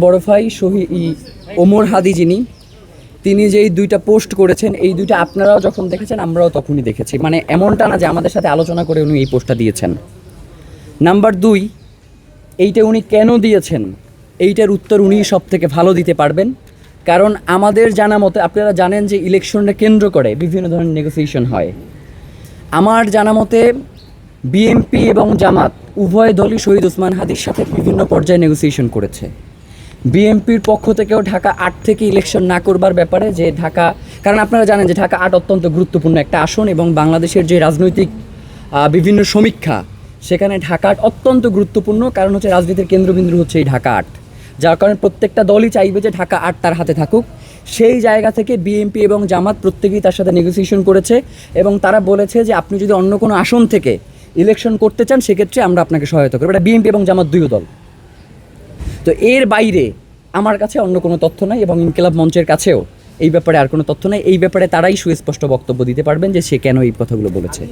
বড় ভাই ওমর হাদি যিনি, তিনি যেই দুইটা পোস্ট করেছেন, এই দুইটা আপনারাও যখন দেখেছেন আমরাও তখনই দেখেছি। মানে এমনটা না যে আমাদের সাথে আলোচনা করে উনি এই পোস্টটা দিয়েছেন। নাম্বার 2, এইটা উনি কেন দিয়েছেন এইটার উত্তর উনি সব থেকে ভালো দিতে পারবেন। কারণ আমাদের জানা মতে, আপনারা জানেন যে ইলেকশনটা কেন্দ্র করে বিভিন্ন ধরনের নেগোসিয়েশন হয়। আমার জানা মতে বিএনপি এবং জামাত উভয় দলই শহীদ ওসমান হাদির সাথে বিভিন্ন পর্যায়ে নেগোসিয়েশন করেছে। বিএনপির পক্ষ থেকেও ঢাকা 8 থেকে ইলেকশন না করবার ব্যাপারে, যে ঢাকা, কারণ আপনারা জানেন যে ঢাকা 8 অত্যন্ত গুরুত্বপূর্ণ একটা আসন এবং বাংলাদেশের যে রাজনৈতিক বিভিন্ন সমীক্ষা, সেখানে ঢাকা 8 অত্যন্ত গুরুত্বপূর্ণ। কারণ হচ্ছে রাজনীতির কেন্দ্রবিন্দু হচ্ছে এই ঢাকা 8, যার কারণে প্রত্যেকটা দলই চাইবে যে ঢাকা 8 তার হাতে থাকুক। সেই জায়গা থেকে বিএনপি এবং জামাত প্রত্যেকেই তার সাথে নেগোসিয়েশন করেছে এবং তারা বলেছে যে আপনি যদি অন্য কোনো আসন থেকে ইলেকশন করতে চান সেক্ষেত্রে আমরা আপনাকে সহায়তা করব। এটা বিএনপি এবং জামাত দুই দল। তো এর বাইরে আমার কাছে অন্য কোনো তথ্য নাই এবং ইনকিলাব মঞ্চের কাছেও এই ব্যাপারে আর কোনো তথ্য নাই। এই ব্যাপারে তারাই সুস্পষ্ট বক্তব্য দিতে পারবেন যে সে কেন এই কথাগুলো বলেছে।